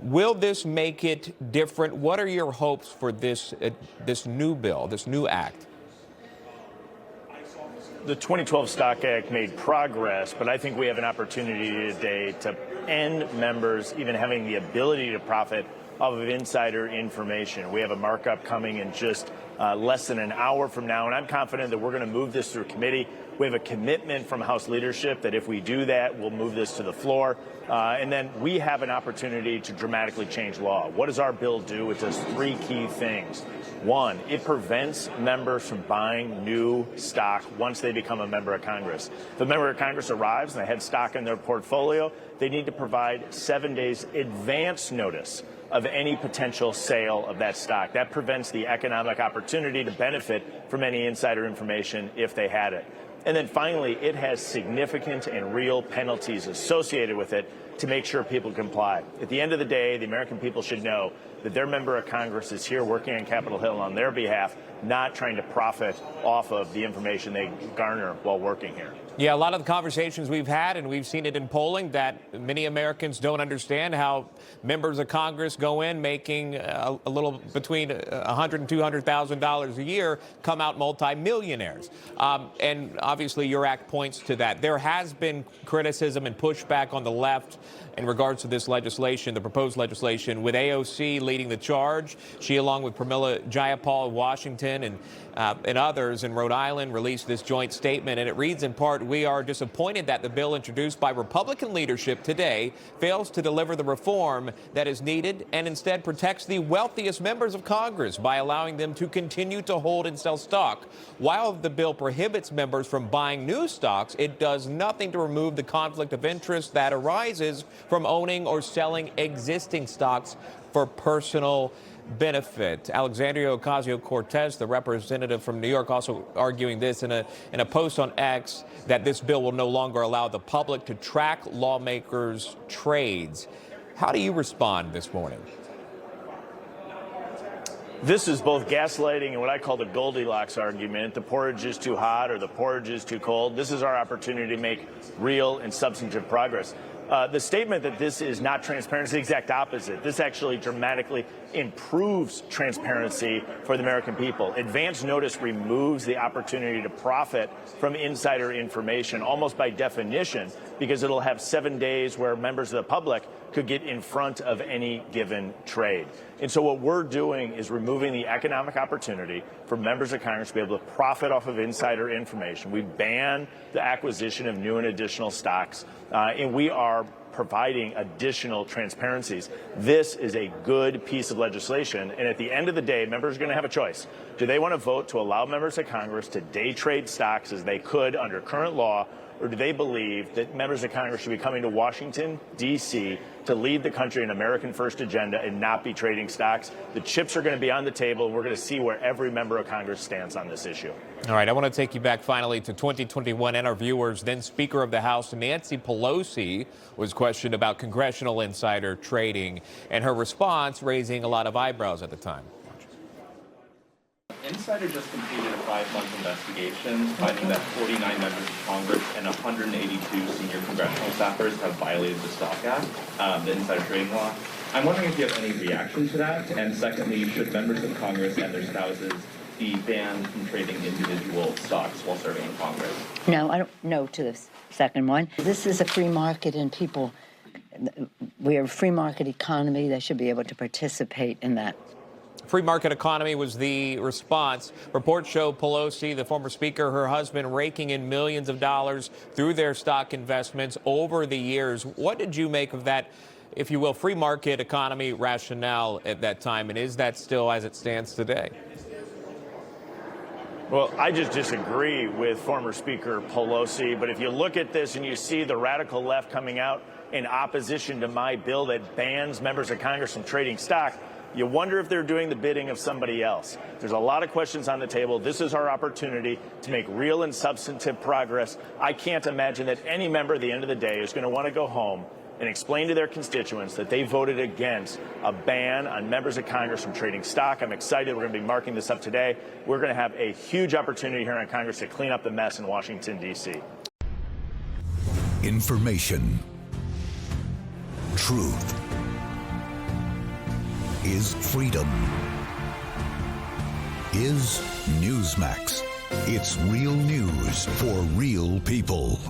Will this make it different? What are your hopes for this new bill, this new act? The 2012 Stock Act made progress, but I think we have an opportunity today to end members even having the ability to profit off of insider information. We have a markup coming in just less than an hour from now, and I'm confident that we're going to move this through committee. We have a commitment from House leadership that if we do that, we'll move this to the floor. And then we have an opportunity to dramatically change law. What does our bill do? It does three key things. One, it prevents members from buying new stock once they become a member of Congress. If a member of Congress arrives and they had stock in their portfolio, they need to provide 7 days advance notice of any potential sale of that stock. That prevents the economic opportunity to benefit from any insider information if they had it. And then finally, it has significant and real penalties associated with it to make sure people comply. At the end of the day, the American people should know that their member of Congress is here working on Capitol Hill on their behalf, not trying to profit off of the information they garner while working here. Yeah, a lot of the conversations we've had, and we've seen it in polling, that many Americans don't understand how members of Congress go in making a little between $100,000 and $200,000 a year, come out multimillionaires. And obviously your act points to that. There has been criticism and pushback on the left in regards to this legislation, the proposed legislation, with AOC leading the charge. She, along with Pramila Jayapal of Washington and others in Rhode Island, released this joint statement, and it reads in part, "We are disappointed that the bill introduced by Republican leadership today fails to deliver the reform that is needed and instead protects the wealthiest members of Congress by allowing them to continue to hold and sell stock. While the bill prohibits members from buying new stocks, it does nothing to remove the conflict of interest that arises from owning or selling existing stocks for personal benefit." Alexandria Ocasio-Cortez, the representative from New York, also arguing this in a post on X, that this bill will no longer allow the public to track lawmakers' trades. How do you respond this morning? This is both gaslighting and what I call the Goldilocks argument. The porridge is too hot or the porridge is too cold. This is our opportunity to make real and substantive progress. The statement that this is not transparent is the exact opposite. This actually dramatically improves transparency for the American people. Advance notice removes the opportunity to profit from insider information, almost by definition, because it'll have 7 days where members of the public could get in front of any given trade. And so what we're doing is removing the economic opportunity for members of Congress to be able to profit off of insider information. We ban the acquisition of new and additional stocks, and we are providing additional transparencies. This is a good piece of legislation, and at the end of the day, members are going to have a choice. Do they want to vote to allow members of Congress to day trade stocks as they could under current law, or do they believe that members of Congress should be coming to Washington, D.C. to lead the country in American First agenda and not be trading stocks? The chips are going to be on the table. We're going to see where every member of Congress stands on this issue. All right, I want to take you back finally to 2021 and our viewers. Then Speaker of the House Nancy Pelosi was questioned about congressional insider trading, and her response raising a lot of eyebrows at the time. Insider just completed a 5-month investigation finding that 49 members of Congress and 182 senior congressional staffers have violated the Stock Act, the insider trading law. I'm wondering if you have any reaction to that, and secondly, should members of Congress and their spouses be banned from trading individual stocks while serving in Congress? No, I don't know to the second one. This is a free market, and people, we are a free market economy. They should be able to participate in that. Free market economy was the response. Reports show Pelosi, the former speaker, her husband, raking in millions of dollars through their stock investments over the years. What did you make of that, if you will, free market economy rationale at that time? And is that still as it stands today? Well, I just disagree with former Speaker Pelosi. But if you look at this and you see the radical left coming out in opposition to my bill that bans members of Congress from trading stock, you wonder if they're doing the bidding of somebody else. There's a lot of questions on the table. This is our opportunity to make real and substantive progress. I can't imagine that any member at the end of the day is going to want to go home and explain to their constituents that they voted against a ban on members of Congress from trading stock. I'm excited. We're going to be marking this up today. We're going to have a huge opportunity here in Congress to clean up the mess in Washington, D.C. Information. Truth. is freedom. Is Newsmax. It's real news for real people.